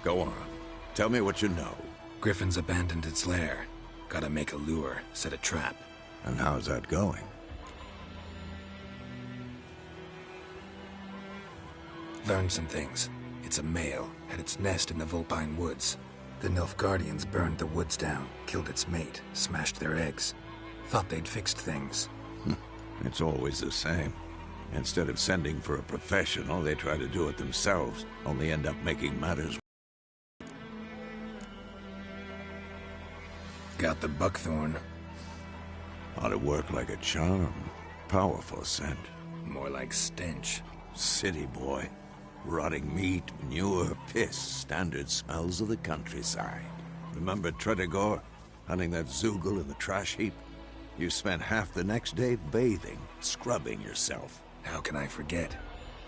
Go on. Tell me what you know. Griffin's abandoned its lair. Gotta make a lure, set a trap. And how's that going? Learned some things. It's a male, had its nest in the Vulpine Woods. The Nilfgaardians burned the woods down, killed its mate, smashed their eggs. Thought they'd fixed things. It's always the same. Instead of sending for a professional, they try to do it themselves, only end up making matters. Got the buckthorn. Ought to work like a charm. Powerful scent. More like stench. City boy. Rotting meat, manure, piss, standard smells of the countryside. Remember Tredegor? Hunting that Zoogle in the trash heap? You spent half the next day bathing, scrubbing yourself. How can I forget?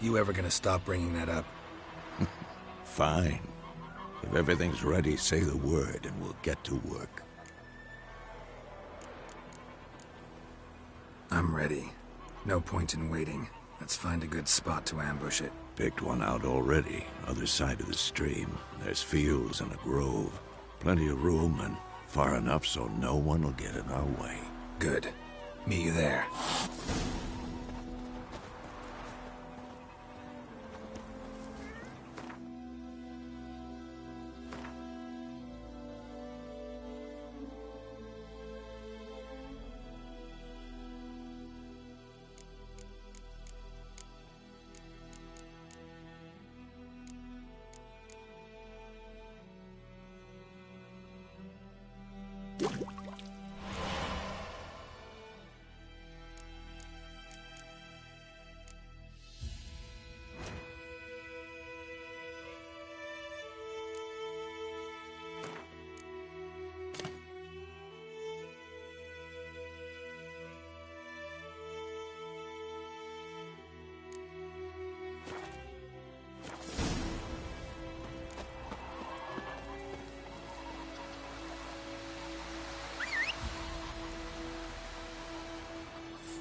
You ever gonna stop bringing that up? Fine. If everything's ready, say the word and we'll get to work. I'm ready. No point in waiting. Let's find a good spot to ambush it. Picked one out already. Other side of the stream. There's fields and a grove. Plenty of room and far enough so no one will get in our way. Good. Meet you there.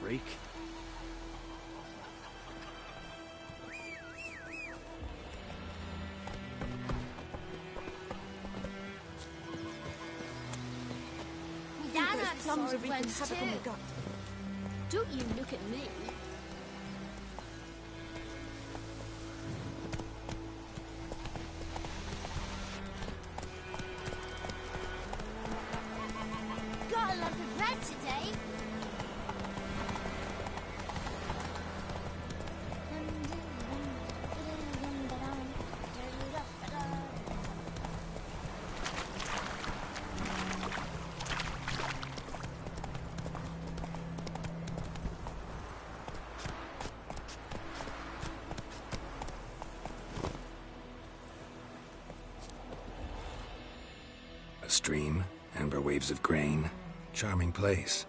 Freak. Plums of wreaking havoc on the gut. Don't you look at me. Got a lot of bread today. Stream, amber waves of grain. Charming place.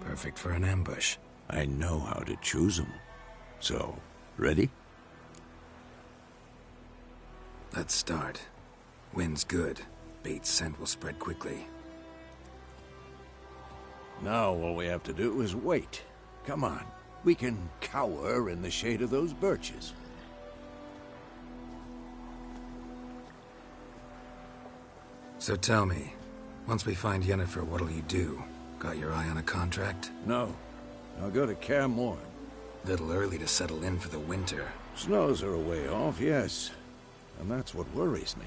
Perfect for an ambush. I know how to choose them. So, ready? Let's start. Wind's good. Bait's scent will spread quickly. Now all we have to do is wait. Come on. We can cower in the shade of those birches. So tell me, once we find Yennefer, what'll you do? Got your eye on a contract? No. I'll go to Kaer Morhen. Little early to settle in for the winter. Snows are a way off, yes. And that's what worries me.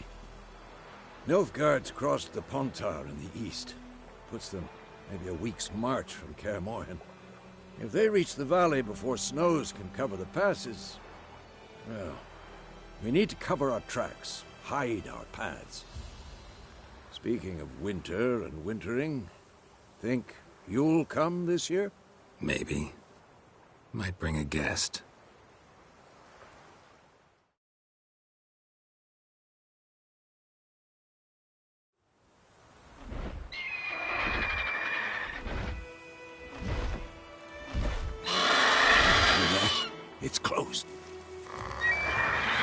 Nilfgaard's crossed the Pontar in the east. Puts them maybe a week's march from Kaer Morhen. If they reach the valley before snows can cover the passes, well, we need to cover our tracks, hide our paths. Speaking of winter and wintering, think you'll come this year? Maybe. Might bring a guest. It's closed.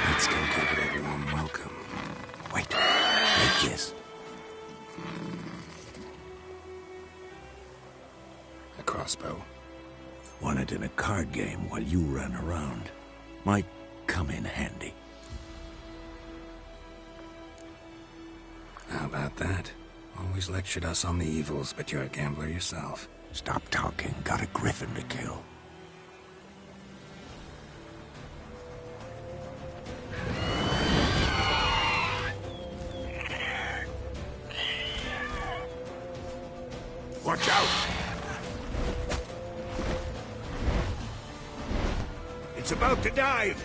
Let's go give it a warm welcome. Wait. Make this. A crossbow. Won it in a card game while you ran around. Might come in handy. How about that? Always lectured us on the evils, but you're a gambler yourself. Stop talking. Got a griffin to kill. Watch out! It's about to dive!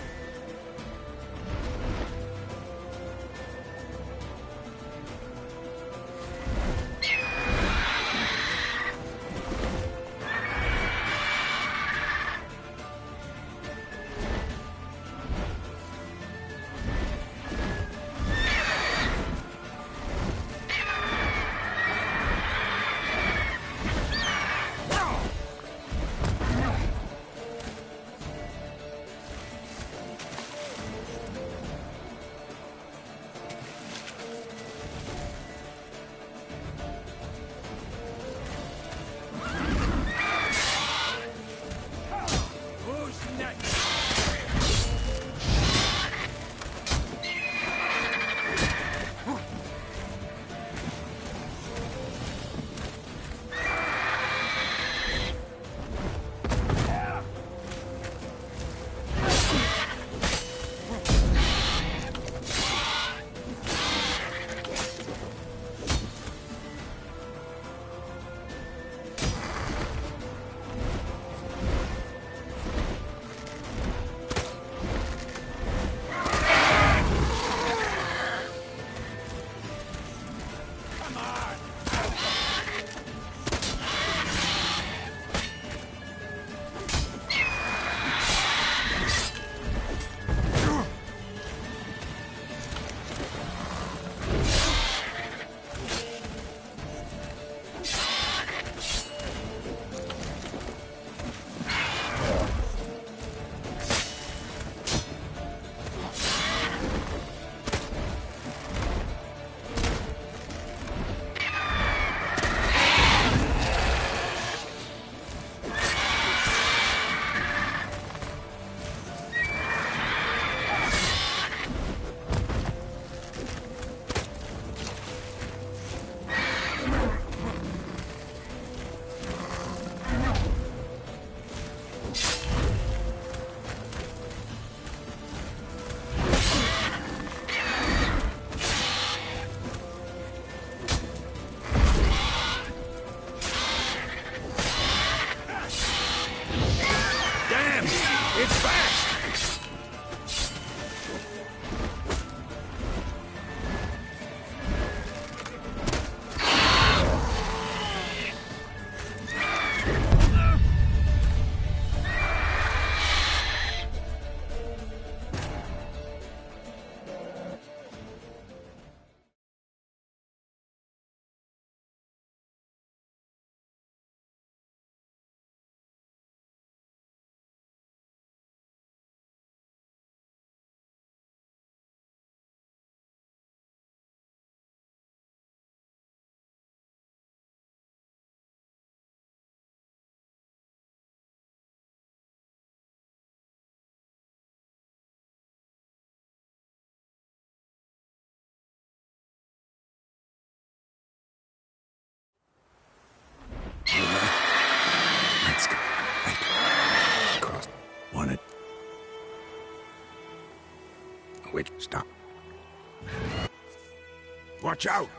Let's go. Right. Cross. Want it? Which? Stop. Watch out!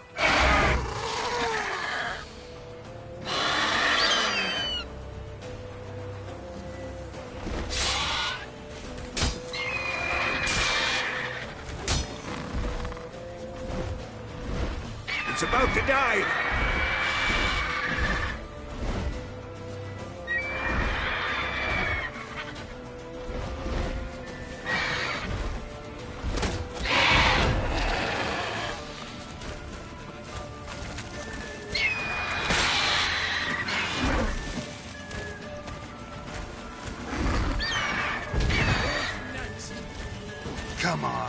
It's about to dive! Come on.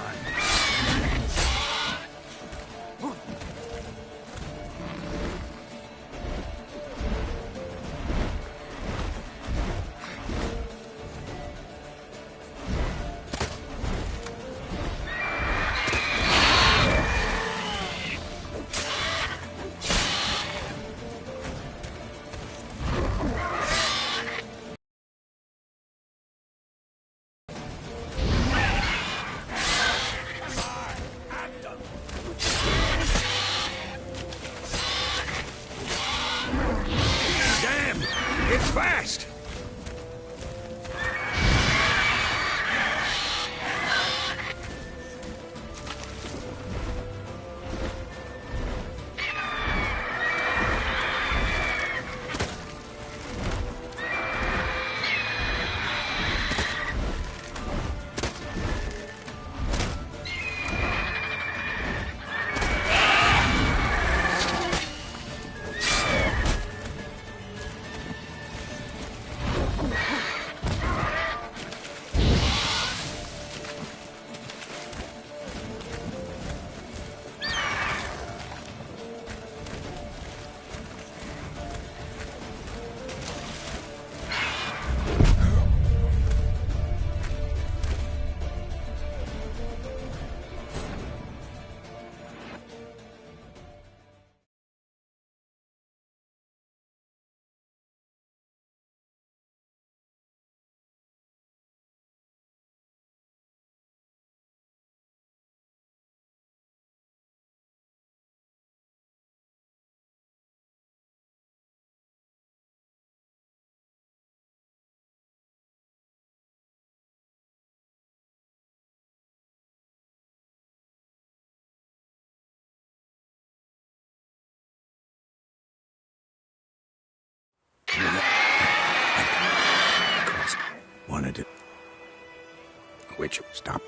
Which... Stop.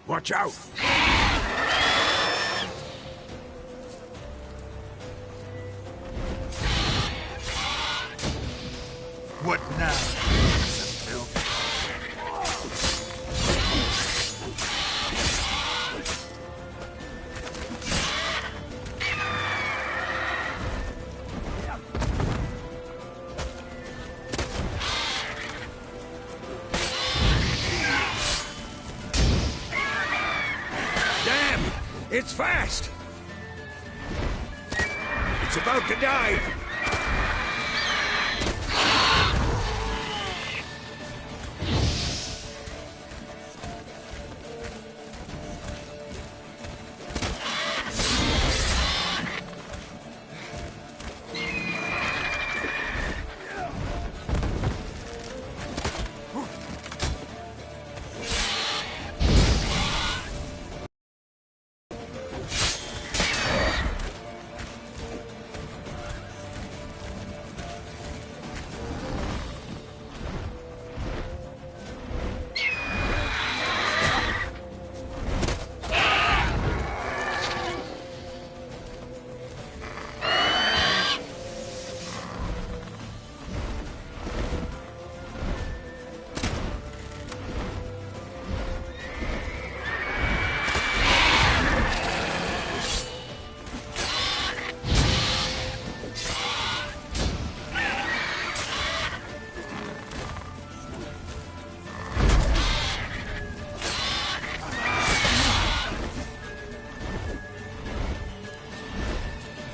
Watch out! What now? Damn! It's fast! It's about to dive!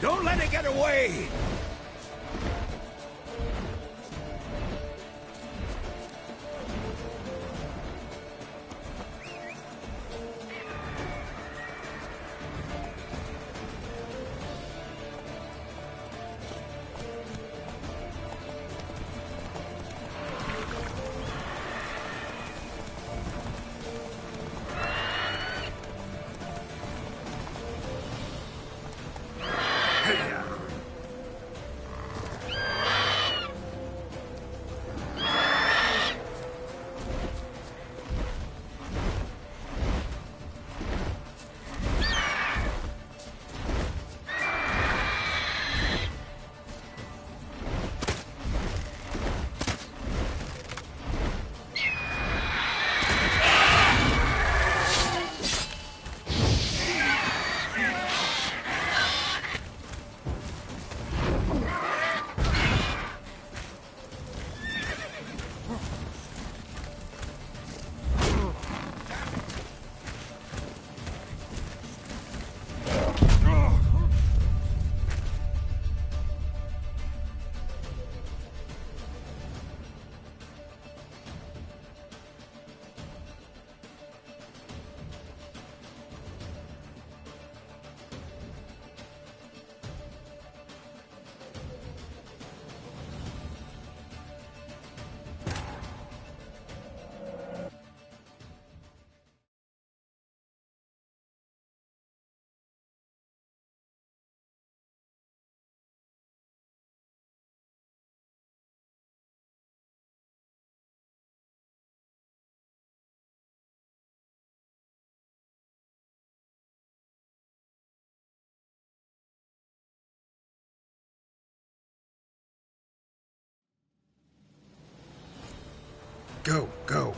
Don't let it get away! Go, go.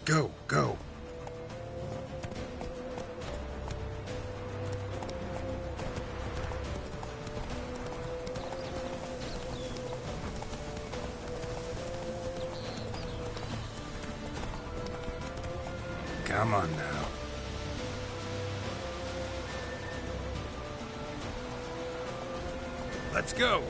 Go, go. Come on now. Let's go!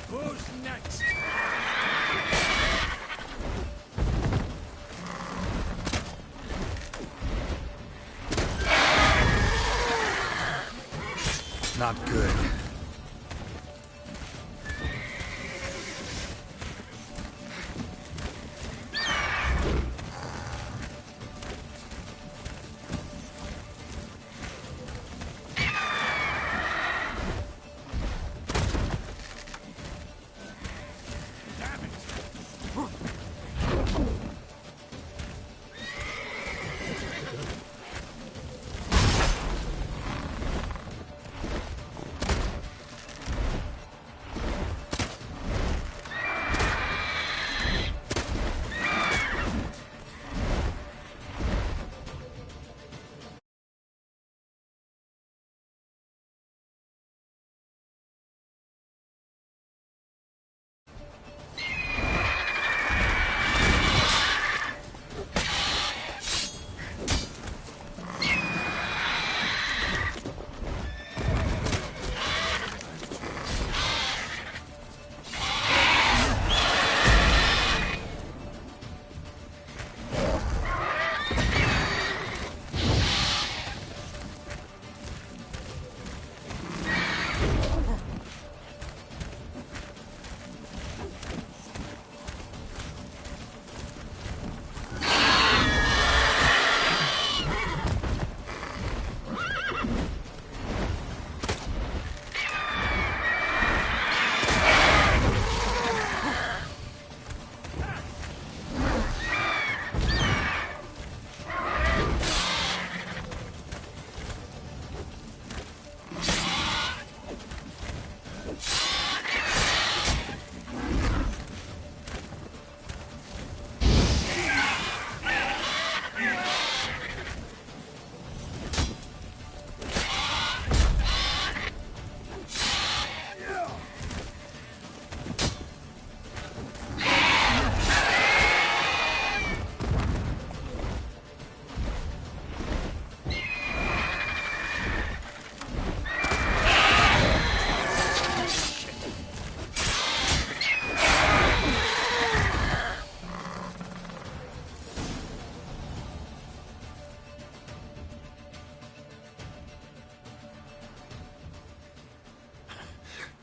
Who's next? Not good.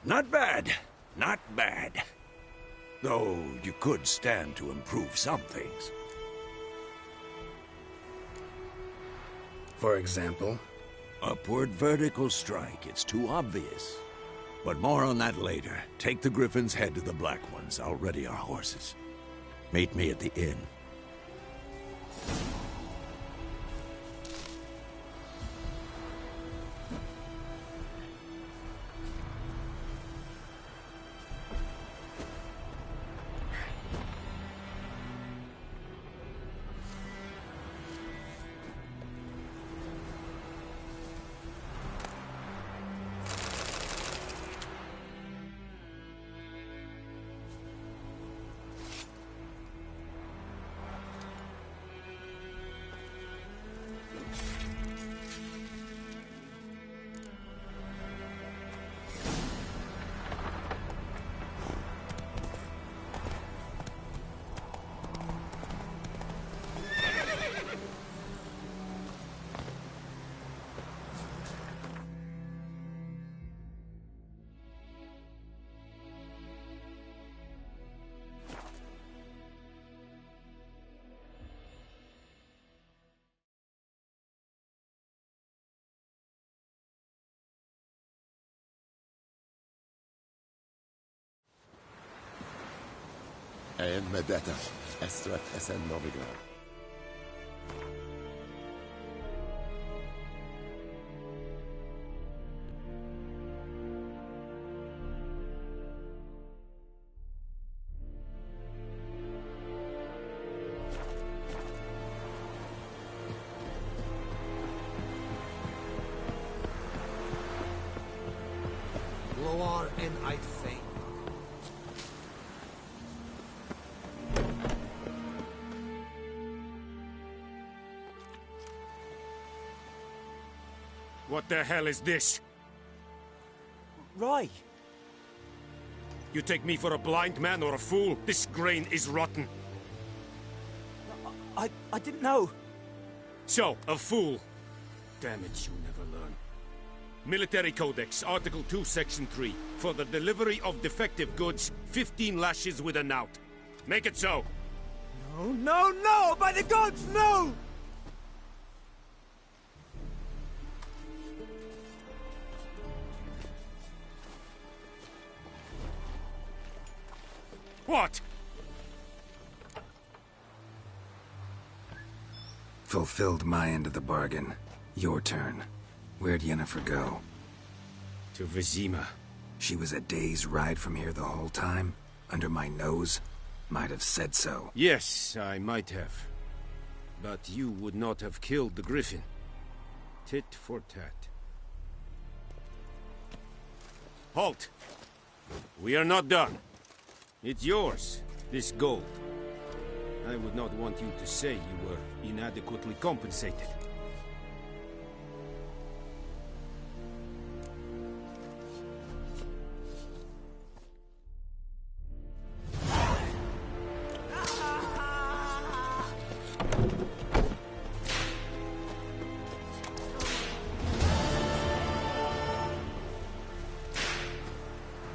Not bad. Not bad. Though you could stand to improve some things. For example? Upward vertical strike. It's too obvious. But more on that later. Take the Griffin's head to the Black Ones. I'll ready our horses. Meet me at the inn. Én medeta, estret esen novigra. Loar en I'd say. What the hell is this? Right. You take me for a blind man or a fool? This grain is rotten. I didn't know. So, a fool. Damn it, you never learn. Military Codex, Article 2, Section 3. For the delivery of defective goods, 15 lashes with a knout. Make it so. No, no, no! By the gods, no! What? Fulfilled my end of the bargain. Your turn. Where'd Yennefer go? To Vizima. She was a day's ride from here the whole time? Under my nose? Might have said so. Yes, I might have. But you would not have killed the griffin. Tit for tat. Halt! We are not done. It's yours, this gold. I would not want you to say you were inadequately compensated.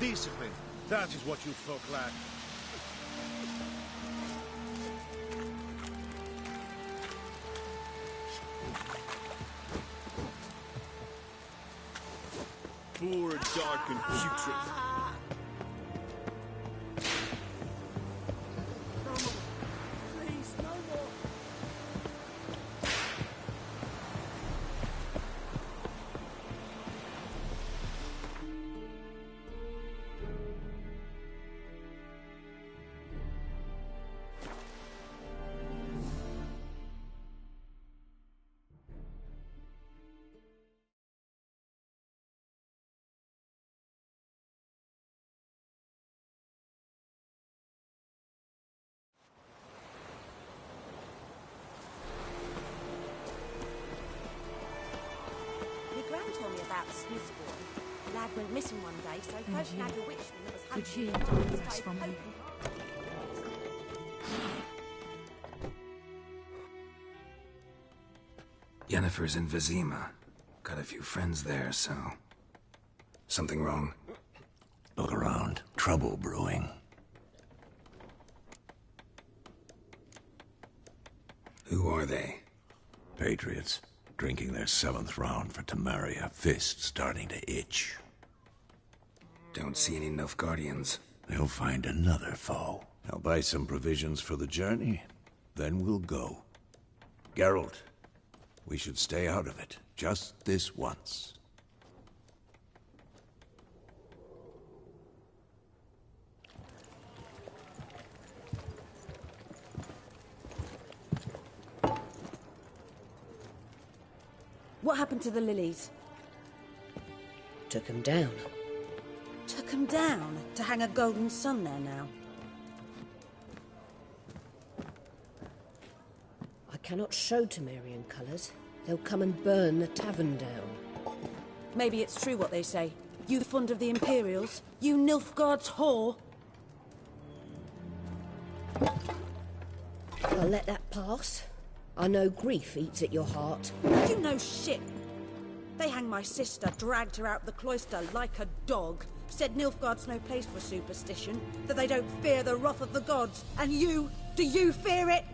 Discipline. That is what you folk lack. Poor, dark, and putrid. Told me about the Smith's boy. The lad went missing one day, so folk had a witchman that was Could hunting you him do and this started from me? poking. Yennefer's in Vizima. Got a few friends there, so... Something wrong? Look around. Trouble brewing. Who are they? Patriots. Drinking their 7th round for Temeria. Fist starting to itch. Don't see any Nilfgaardians. They'll find another foe. I'll buy some provisions for the journey. Then we'll go. Geralt, we should stay out of it. Just this once. What happened to the lilies? Took him down. Took them down to hang a golden sun there now. I cannot show Temerian colours. They'll come and burn the tavern down. Maybe it's true what they say. You fond of the Imperials? You Nilfgaard's whore? I'll let that pass. I know grief eats at your heart. You know shit. They hanged my sister, dragged her out the cloister like a dog. Said Nilfgaard's no place for superstition, that they don't fear the wrath of the gods. And you, do you fear it?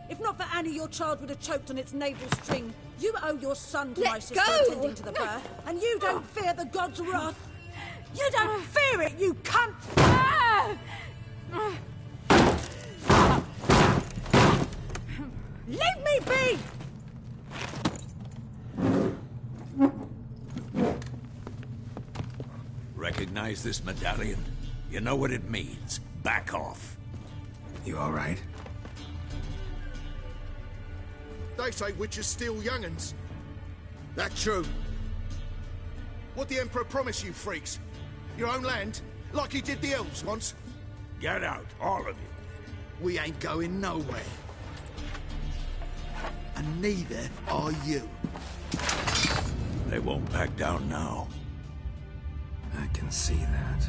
If not for Annie, your child would have choked on its navel string. You owe your son to my sister attending to the birth, and you don't fear the gods' wrath. You don't fear it, you cunt! Leave me be! Recognize this medallion? You know what it means. Back off. You all right? They say witches steal young'uns. That true? What the Emperor promised you freaks? Your own land? Like he did the elves once? Get out, all of you. We ain't going nowhere. And neither are you. They won't back down now. I can see that.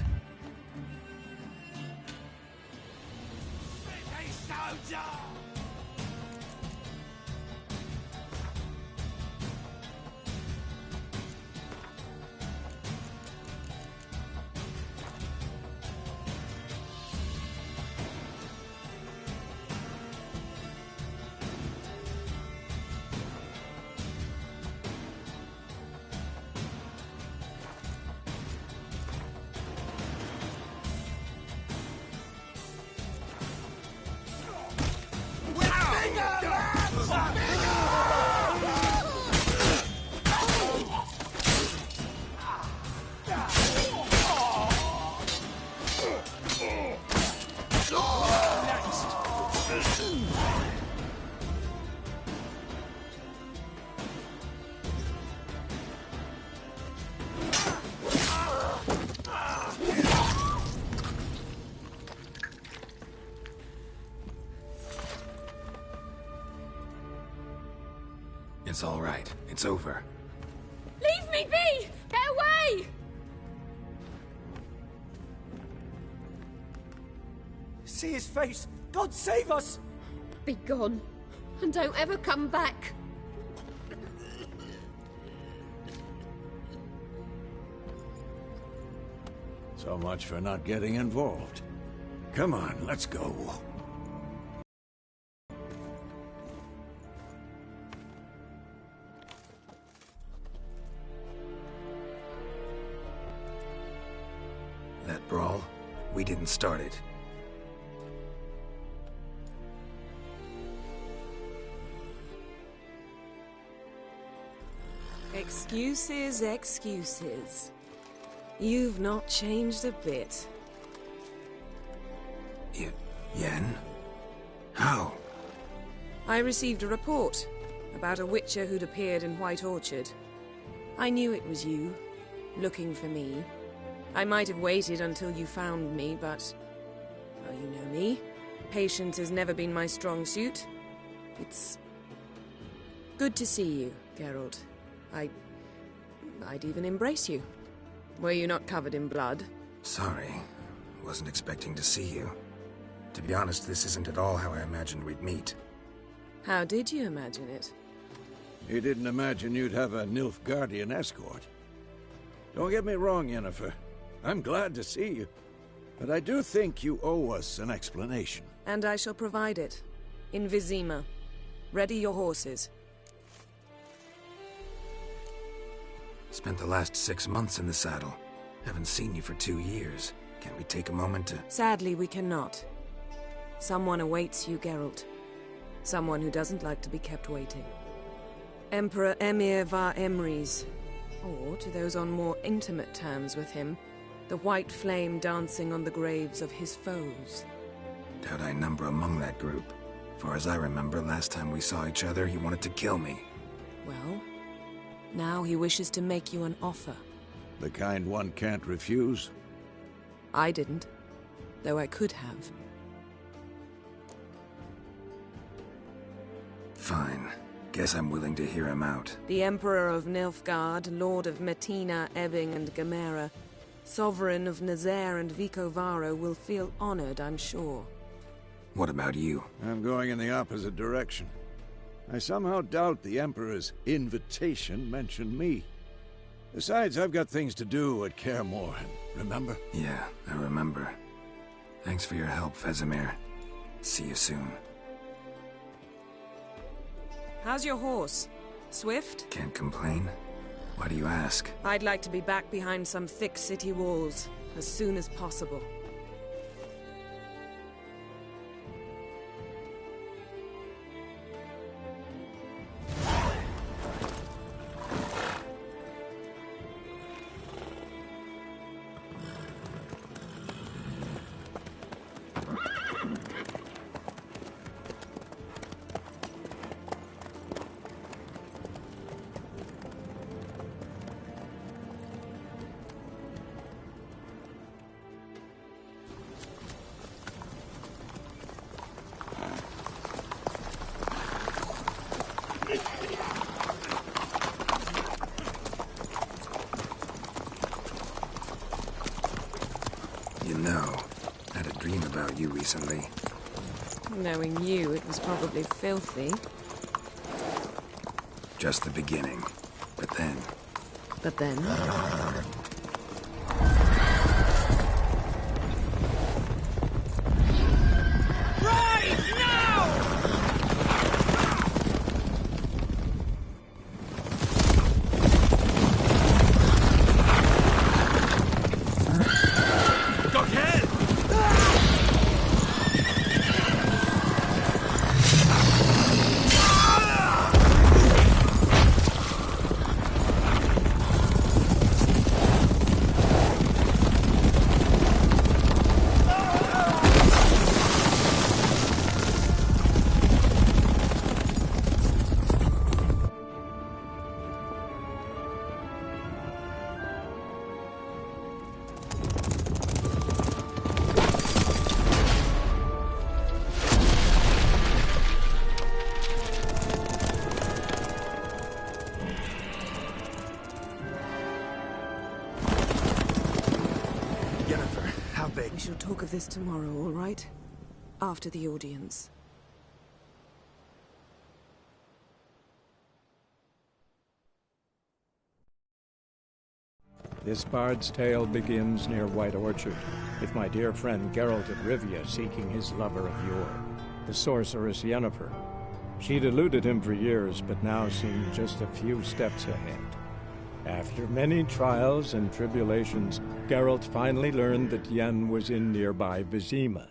It's all right. It's over. Leave me be! Get away! See his face! God save us! Be gone. And don't ever come back. So much for not getting involved. Come on, let's go. That brawl, we didn't start it. Excuses, excuses. You've not changed a bit. Yen? How? I received a report about a witcher who'd appeared in White Orchard. I knew it was you, looking for me. I might have waited until you found me, but... well, you know me. Patience has never been my strong suit. It's... good to see you, Geralt. I'd even embrace you. Were you not covered in blood? Sorry. Wasn't expecting to see you. To be honest, this isn't at all how I imagined we'd meet. How did you imagine it? You didn't imagine you'd have a Nilfgaardian escort. Don't get me wrong, Yennefer. I'm glad to see you. But I do think you owe us an explanation. And I shall provide it. In Vizima. Ready your horses. Spent the last 6 months in the saddle. Haven't seen you for 2 years. Can't we take a moment to... Sadly, we cannot. Someone awaits you, Geralt. Someone who doesn't like to be kept waiting. Emperor Emir var Emrys. Or, to those on more intimate terms with him, the white flame dancing on the graves of his foes. Doubt I number among that group. Far as I remember, last time we saw each other, he wanted to kill me. Well, now he wishes to make you an offer. The kind one can't refuse? I didn't, though I could have. Fine. Guess I'm willing to hear him out. The Emperor of Nilfgaard, Lord of Metina, Ebbing and Gamera, Sovereign of Nazaire and Vicovaro will feel honored, I'm sure. What about you? I'm going in the opposite direction. I somehow doubt the Emperor's invitation mentioned me. Besides, I've got things to do at Kaer Morhen, remember? Yeah, I remember. Thanks for your help, Vesemir. See you soon. How's your horse? Swift? Can't complain. Why do you ask? I'd like to be back behind some thick city walls, as soon as possible. about you recently. Knowing you, it was probably filthy. Just the beginning. But then... But then? big. We shall talk of this tomorrow, all right? After the audience. This bard's tale begins near White Orchard, with my dear friend Geralt of Rivia seeking his lover of yore, the sorceress Yennefer. She'd eluded him for years, but now seemed just a few steps ahead. After many trials and tribulations, Geralt finally learned that Yen was in nearby Vizima.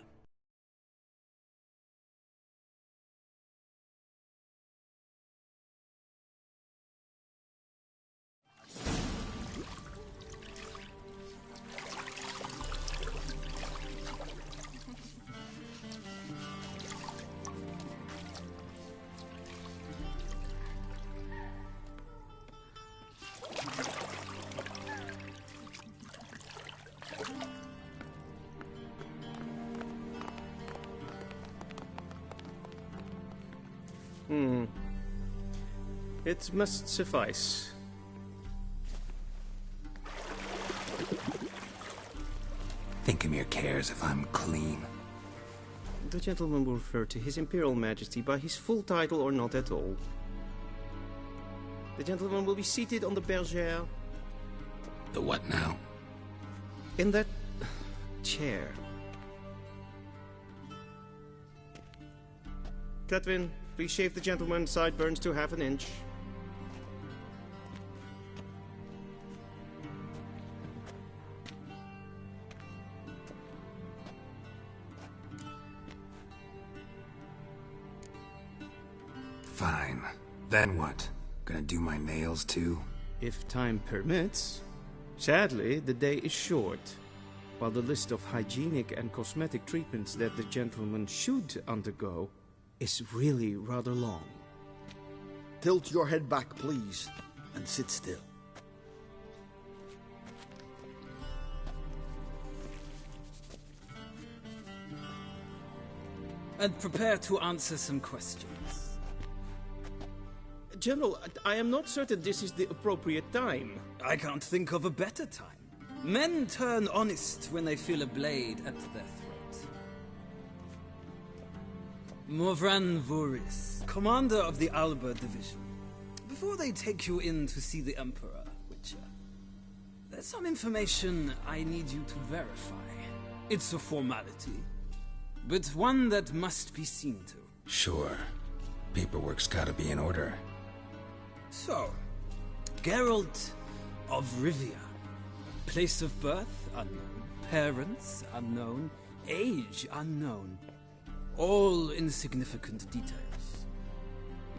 It must suffice. Thinkemere cares if I'm clean. The gentleman will refer to His Imperial Majesty by his full title or not at all. The gentleman will be seated on the bergère. The what now? In that chair. Cletwin, please shave the gentleman's sideburns to half an inch. Fine. Then what? Gonna do my nails too? If time permits. Sadly, the day is short, while the list of hygienic and cosmetic treatments that the gentleman should undergo is really rather long. Tilt your head back, please, and sit still. And prepare to answer some questions. General, I am not certain this is the appropriate time. I can't think of a better time. Men turn honest when they feel a blade at their throat. Morvran Vuris, commander of the Alba Division. Before they take you in to see the Emperor, Witcher, there's some information I need you to verify. It's a formality, but one that must be seen to. Sure. Paperwork's gotta be in order. So, Geralt of Rivia. Place of birth unknown. Parents unknown. Age unknown. All insignificant details.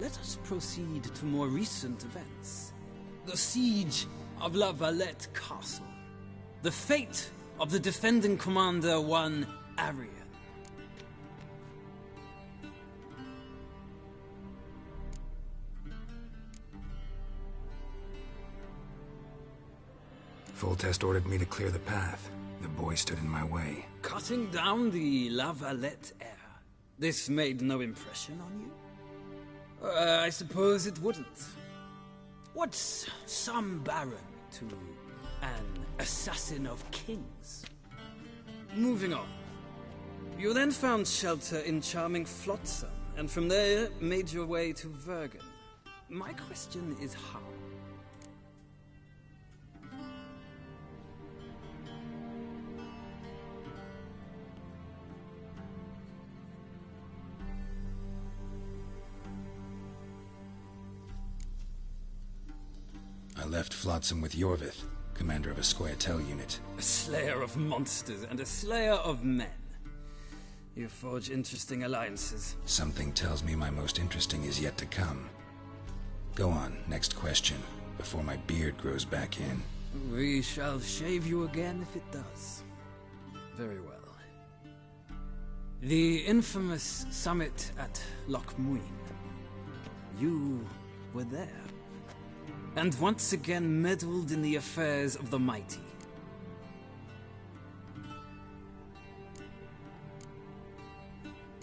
Let us proceed to more recent events. The siege of La Valette Castle. The fate of the defending commander, one Arian. Foltest ordered me to clear the path. The boy stood in my way. Cutting down the La Valette heir. This made no impression on you? I suppose it wouldn't. What's some baron to an assassin of kings? Moving on. You then found shelter in charming Flotsam, and from there made your way to Vergen. My question is how? I left Flotsam with Yorvith, commander of a Scoia'tael unit. A slayer of monsters and a slayer of men. You forge interesting alliances. Something tells me my most interesting is yet to come. Go on, next question, before my beard grows back in. We shall shave you again if it does. Very well. The infamous summit at Loch Muin. You were there. And once again meddled in the affairs of the mighty.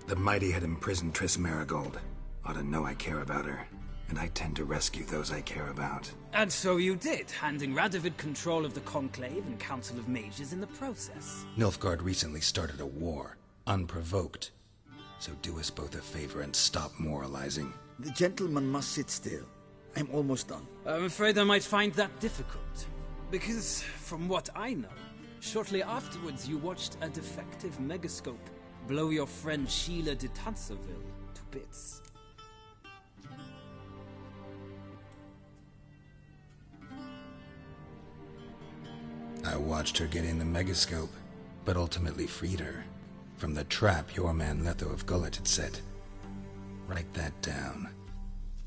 The mighty had imprisoned Triss Marigold. Ought to know I care about her, and I tend to rescue those I care about. And so you did, handing Radovid control of the Conclave and Council of Mages in the process. Nilfgaard recently started a war, unprovoked. So do us both a favor and stop moralizing. The gentleman must sit still. I'm almost done. I'm afraid I might find that difficult. Because, from what I know, shortly afterwards you watched a defective megascope blow your friend Sheila de Tanserville to bits. I watched her get in the megascope, but ultimately freed her from the trap your man Letho of Gullet had set. Write that down.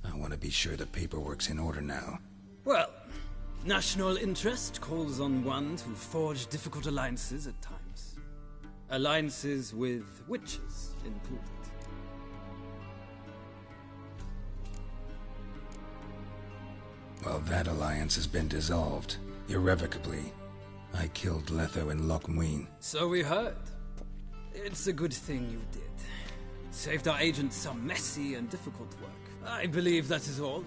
I want to be sure the paperwork's in order now. Well, national interest calls on one to forge difficult alliances at times. Alliances with witches included. Well, that alliance has been dissolved, irrevocably. I killed Letho in Loch Muin. So we heard. It's a good thing you did. Saved our agent some messy and difficult work. I believe that is all.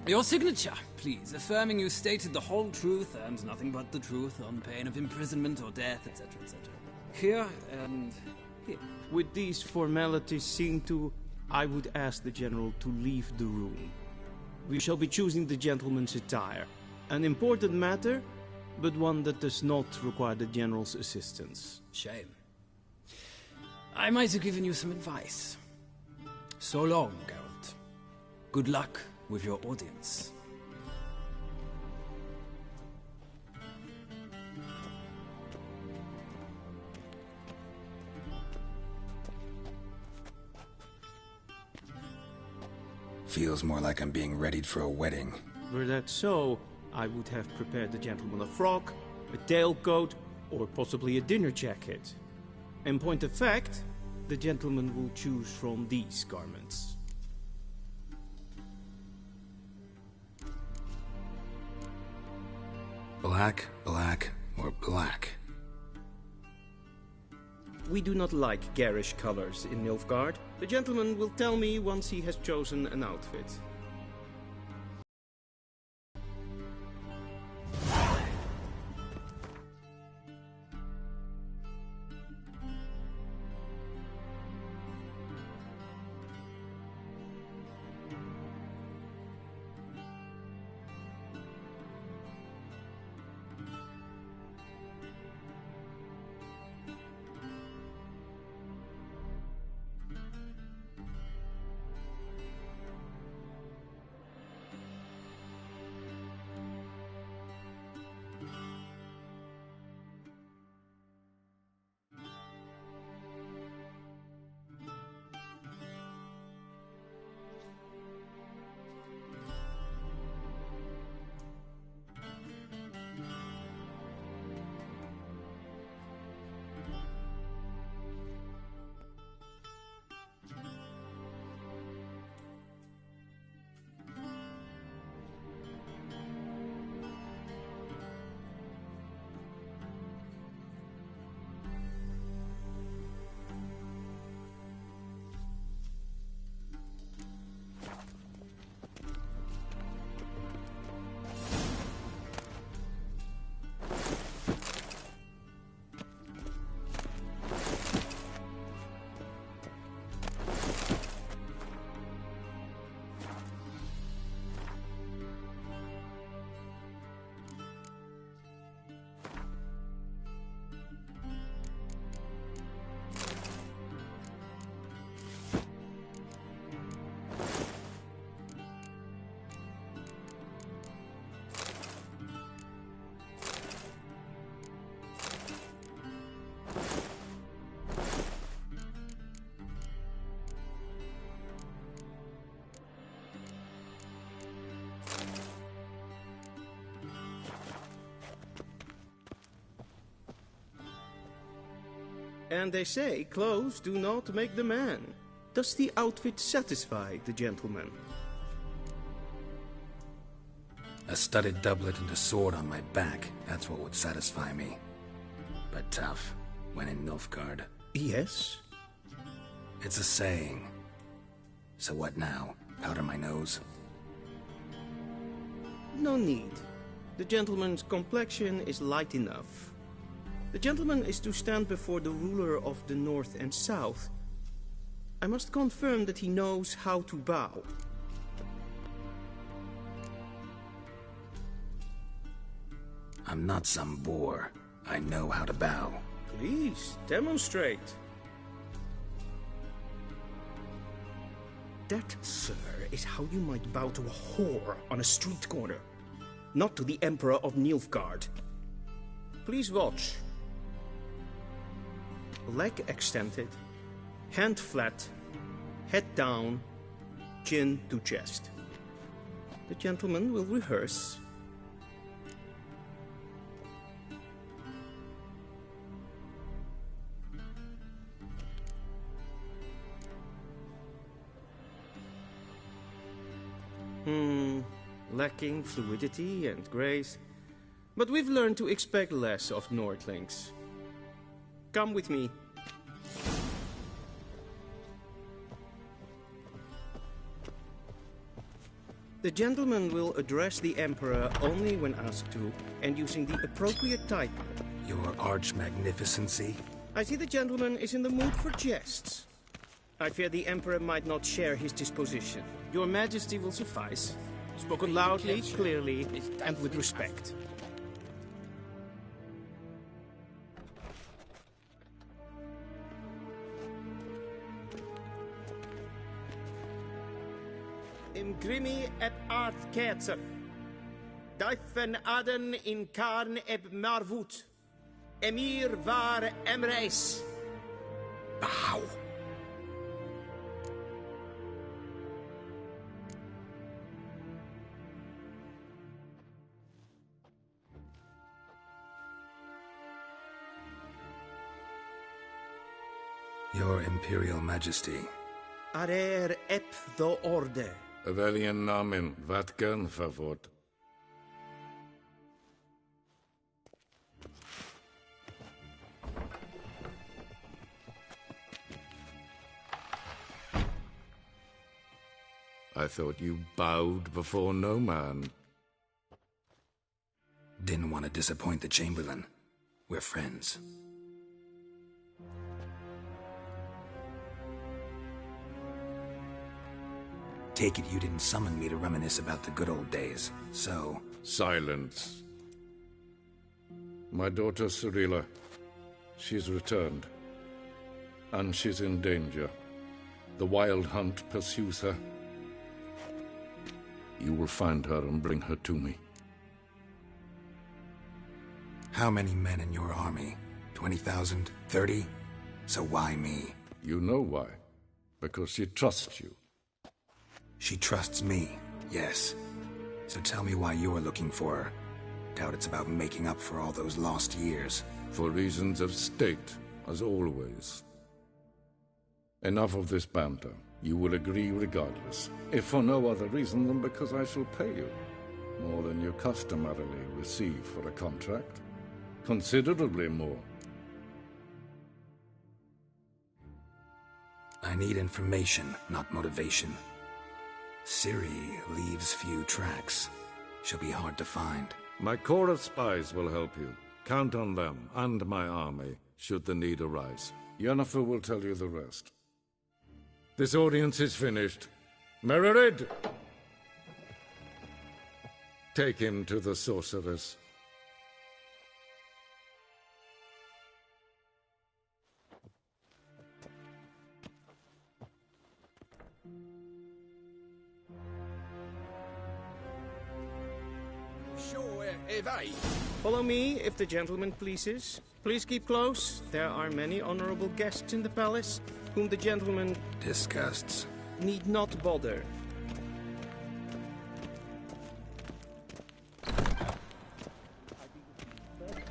Your signature, please, affirming you stated the whole truth and nothing but the truth on pain of imprisonment or death, etc., etc. Here and here. With these formalities seen to, I would ask the General to leave the room. We shall be choosing the gentleman's attire. An important matter, but one that does not require the General's assistance. Shame. I might have given you some advice. So long, Geralt. Good luck with your audience. Feels more like I'm being readied for a wedding. Were that so, I would have prepared the gentleman a frock, a tailcoat, or possibly a dinner jacket. In point of fact, the gentleman will choose from these garments. Black, black, or black? We do not like garish colors in Nilfgaard. The gentleman will tell me once he has chosen an outfit. And they say clothes do not make the man. Does the outfit satisfy the gentleman? A studded doublet and a sword on my back, that's what would satisfy me. But tough, when in Nilfgaard. Yes? It's a saying. So what now? Powder my nose? No need. The gentleman's complexion is light enough. The gentleman is to stand before the ruler of the North and South. I must confirm that he knows how to bow. I'm not some boor. I know how to bow. Please, demonstrate. That, sir, is how you might bow to a whore on a street corner. Not to the Emperor of Nilfgaard. Please watch. Leg extended, hand flat, head down, chin to chest. The gentleman will rehearse. Lacking fluidity and grace. But we've learned to expect less of Nordlings. Come with me. The gentleman will address the Emperor only when asked to, and using the appropriate title. Your arch-magnificency? I see the gentleman is in the mood for jests. I fear the Emperor might not share his disposition. Your Majesty will suffice. Spoken loudly, clearly, and with respect. Imgrimi et art ketzer. Daifen aden in karn eb marvut. Emir var emreis. Bow. Your Imperial Majesty. Arer ep do orde. Welchen Namen? Wat gern verwort? I thought you bowed before no man. Didn't want to disappoint the Chamberlain. We're friends. Take it you didn't summon me to reminisce about the good old days, so... Silence. My daughter Cirilla, she's returned. And she's in danger. The Wild Hunt pursues her. You will find her and bring her to me. How many men in your army? 20,000? 30? So why me? You know why. Because she trusts you. She trusts me, yes. So tell me why you're looking for her. Doubt it's about making up for all those lost years. For reasons of state, as always. Enough of this banter. You will agree regardless, if for no other reason than because I shall pay you. More than you customarily receive for a contract. Considerably more. I need information, not motivation. Ciri leaves few tracks. She'll be hard to find. My corps of spies will help you. Count on them, and my army, should the need arise. Yennefer will tell you the rest. This audience is finished. Mererid! Take him to the sorceress. Follow me, if the gentleman pleases. Please keep close. There are many honorable guests in the palace, whom the gentleman... disgusts. ...need not bother.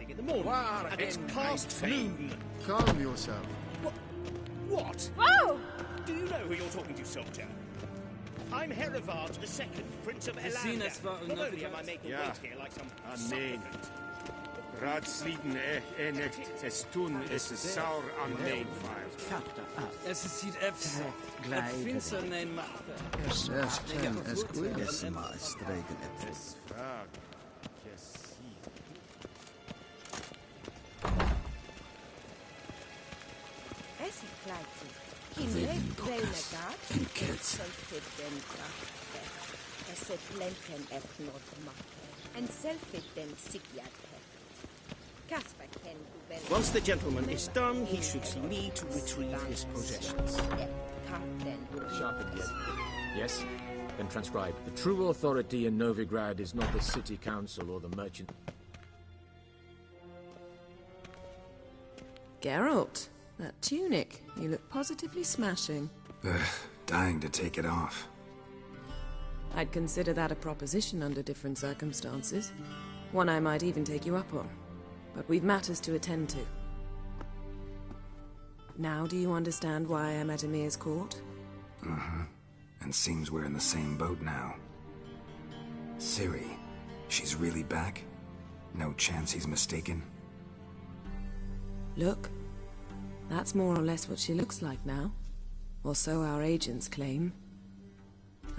In the morning, and it's past noon. calm yourself. What? Whoa! Do you know who you're talking to, soldier? I'm Herivard II, Prince of Elandia. Not only am I making weight here like some supplicant. Raadsleden echt es tun is saur aan meevaart. Es sieht F's. Finster nein macht. Es kann es grünes mal stregen etwas. Es gleich. Kinect renegat. Es plenken etnot makke. And self-it sigyat. Once the gentleman is done, he should see me to retrieve his possessions. Sharpened yet. Yes? Then transcribe. The true authority in Novigrad is not the city council or the merchant. Geralt, that tunic. You look positively smashing. Dying to take it off. I'd consider that a proposition under different circumstances. One I might even take you up on. But we've matters to attend to. Now do you understand why I'm at Emir's court? Uh-huh. And seems we're in the same boat now. Ciri, she's really back? No chance he's mistaken? Look, that's more or less what she looks like now. Or so our agents claim.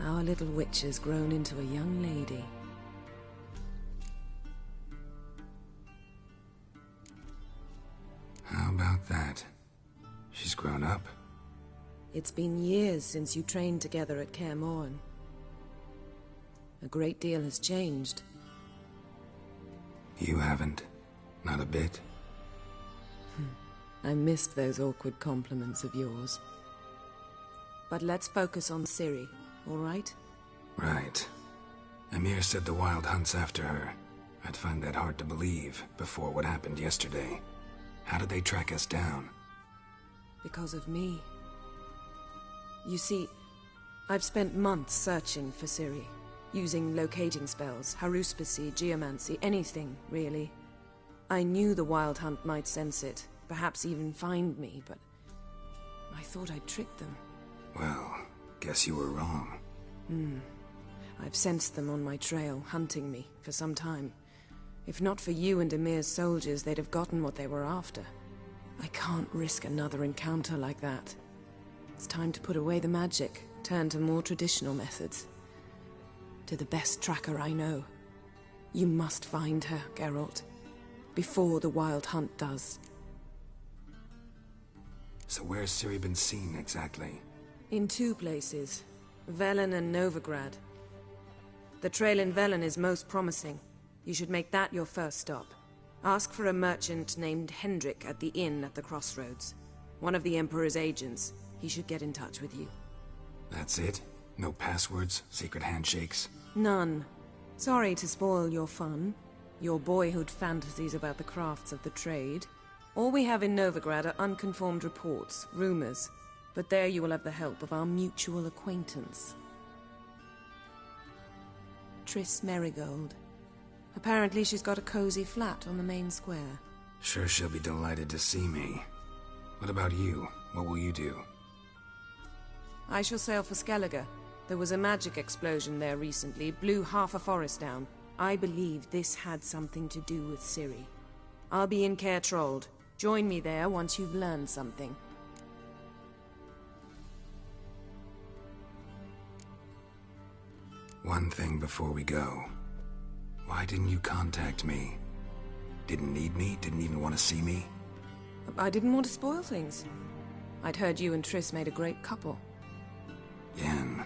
Our little witch has grown into a young lady. How about that? She's grown up. It's been years since you trained together at Kaer Morhen. A great deal has changed. You haven't? Not a bit? I missed those awkward compliments of yours. But let's focus on Ciri, all right? Right. Emir said the Wild Hunt's after her. I'd find that hard to believe before what happened yesterday. How did they track us down? Because of me. You see, I've spent months searching for Ciri, using locating spells, haruspicy, geomancy, anything, really. I knew the Wild Hunt might sense it, perhaps even find me, but I thought I'd tricked them. Well, guess you were wrong. I've sensed them on my trail, hunting me, for some time. If not for you and Emir's soldiers, they'd have gotten what they were after. I can't risk another encounter like that. It's time to put away the magic, turn to more traditional methods. To the best tracker I know. You must find her, Geralt. Before the Wild Hunt does. So where's Ciri been seen, exactly? In two places. Velen and Novigrad. The trail in Velen is most promising. You should make that your first stop. Ask for a merchant named Hendrik at the inn at the crossroads. One of the Emperor's agents. He should get in touch with you. That's it? No passwords? Secret handshakes? None. Sorry to spoil your fun. Your boyhood fantasies about the crafts of the trade. All we have in Novigrad are unconformed reports, rumors. But there you will have the help of our mutual acquaintance. Triss Merigold. Apparently she's got a cozy flat on the main square. Sure she'll be delighted to see me. What about you? What will you do? I shall sail for Skellige. There was a magic explosion there recently, blew half a forest down. I believe this had something to do with Ciri. I'll be in Caer Trold. Join me there once you've learned something. One thing before we go. Why didn't you contact me? Didn't need me? Didn't even want to see me? I didn't want to spoil things. I'd heard you and Triss made a great couple. Yen,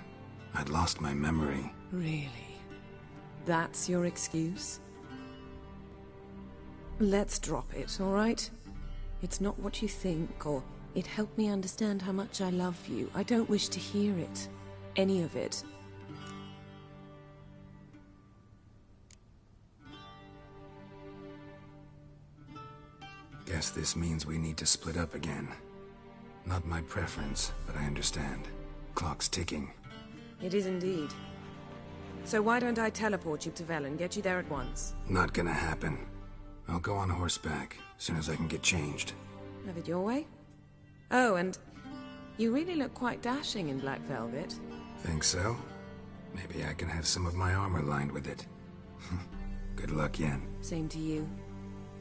I'd lost my memory. Really? That's your excuse? Let's drop it, all right? It's not what you think, or it helped me understand how much I love you. I don't wish to hear it. Any of it. Guess this means we need to split up again. Not my preference, but I understand. Clock's ticking. It is indeed. So why don't I teleport you to Velen, get you there at once? Not gonna happen. I'll go on horseback, soon as I can get changed. Have it your way. Oh, and you really look quite dashing in black velvet. Think so? Maybe I can have some of my armor lined with it. Good luck, Yen. Same to you.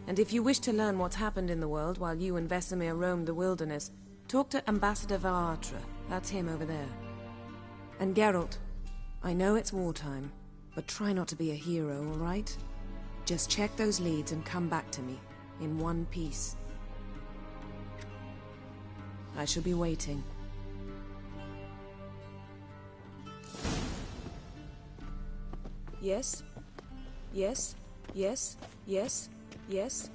And if you wish to learn what's happened in the world while you and Vesemir roamed the wilderness, talk to Ambassador Varatra. That's him over there. And Geralt, I know it's wartime, but try not to be a hero, all right? Just check those leads and come back to me, in one piece. I shall be waiting. Yes? Yes? Yes? Yes? Yes?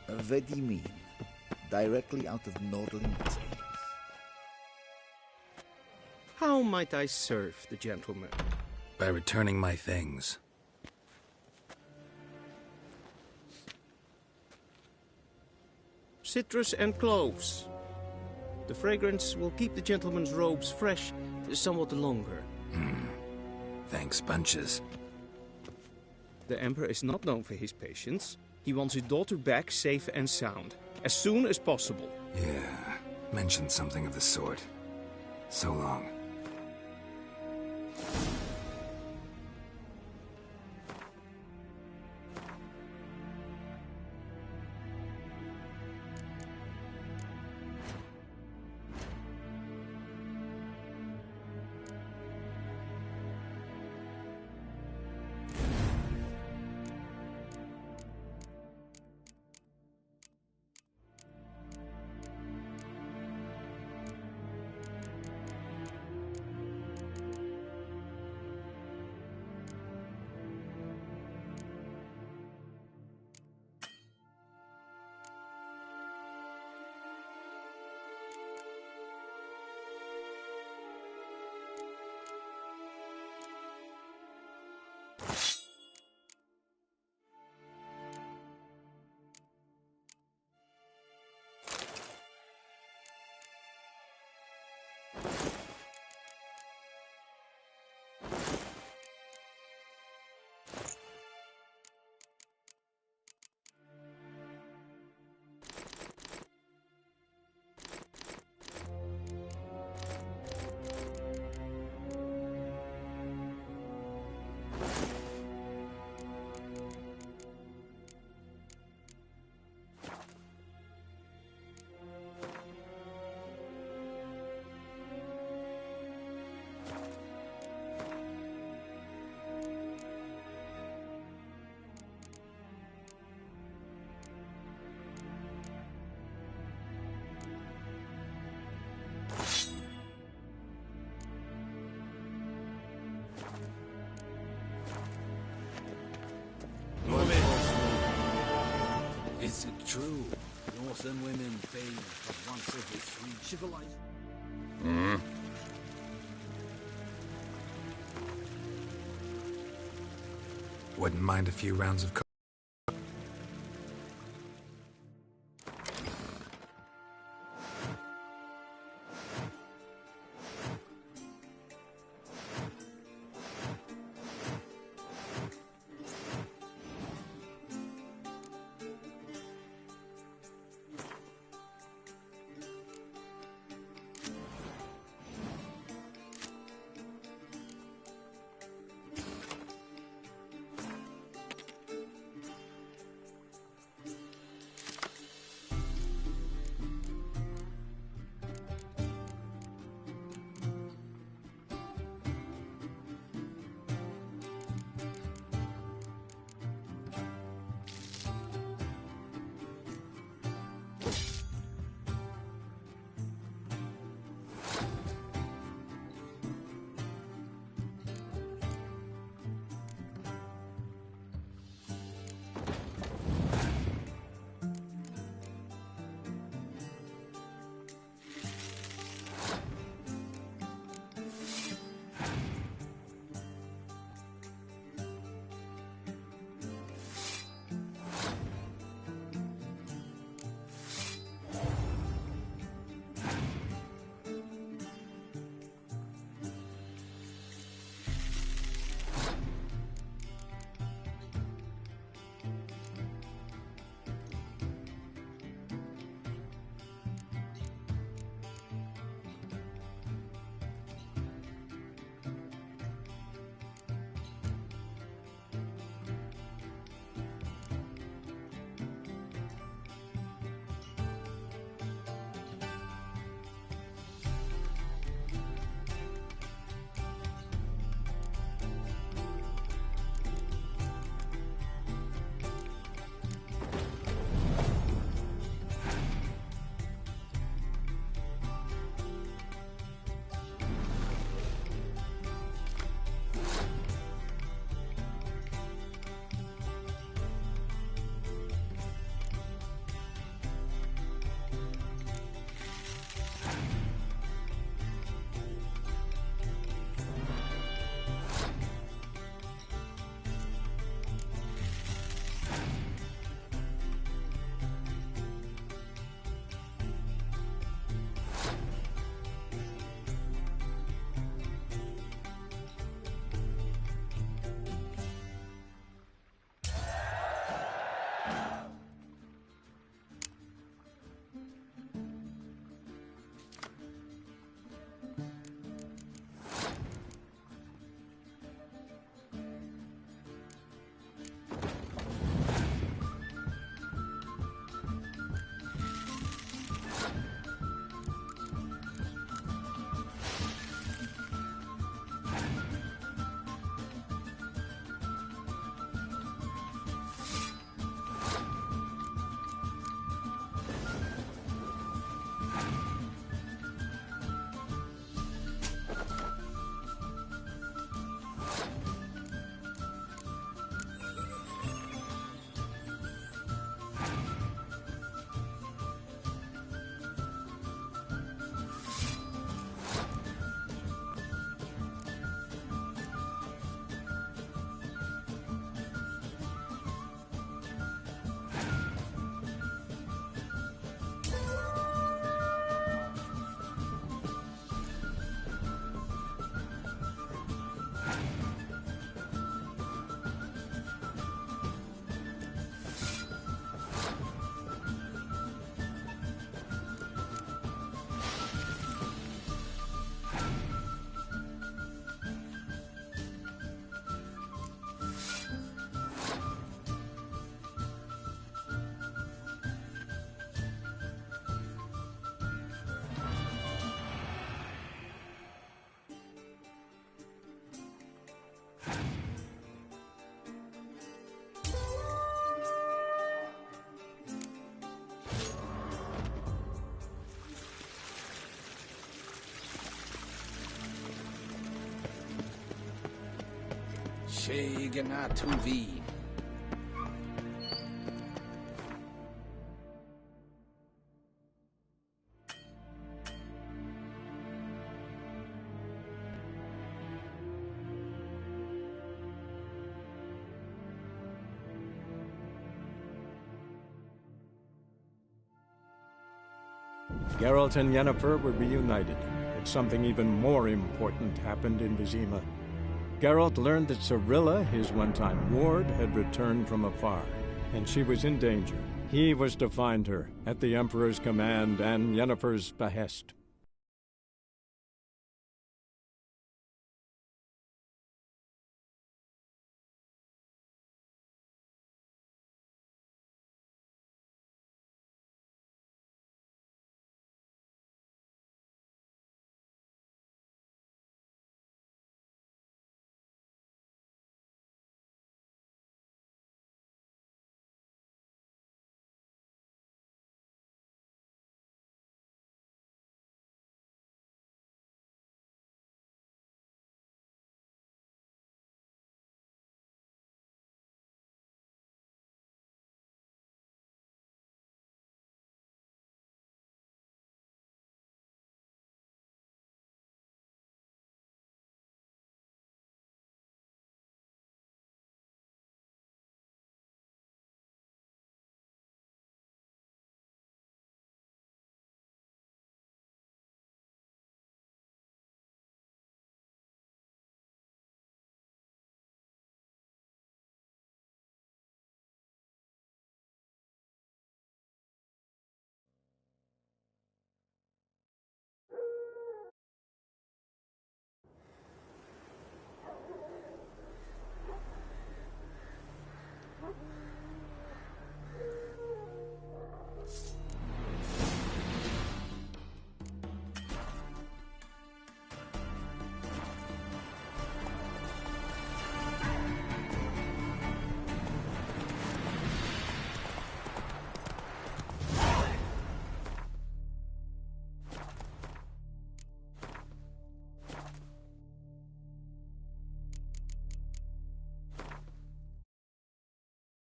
Vedimin, directly out of Nordling tales. How might I serve the gentleman? By returning my things. Citrus and cloves. The fragrance will keep the gentleman's robes fresh somewhat longer. Thanks, bunches. The Emperor is not known for his patience. He wants his daughter back safe and sound, as soon as possible. Yeah, mentioned something of the sort. So long. Is it true? Northern women bathe for once every 3 civilized... Wouldn't mind a few rounds of Shegenatuvi. Geralt and Yennefer were reunited, but something even more important happened in Vizima. Geralt learned that Cirilla, his one-time ward, had returned from afar, and she was in danger. He was to find her, at the Emperor's command and Yennefer's behest.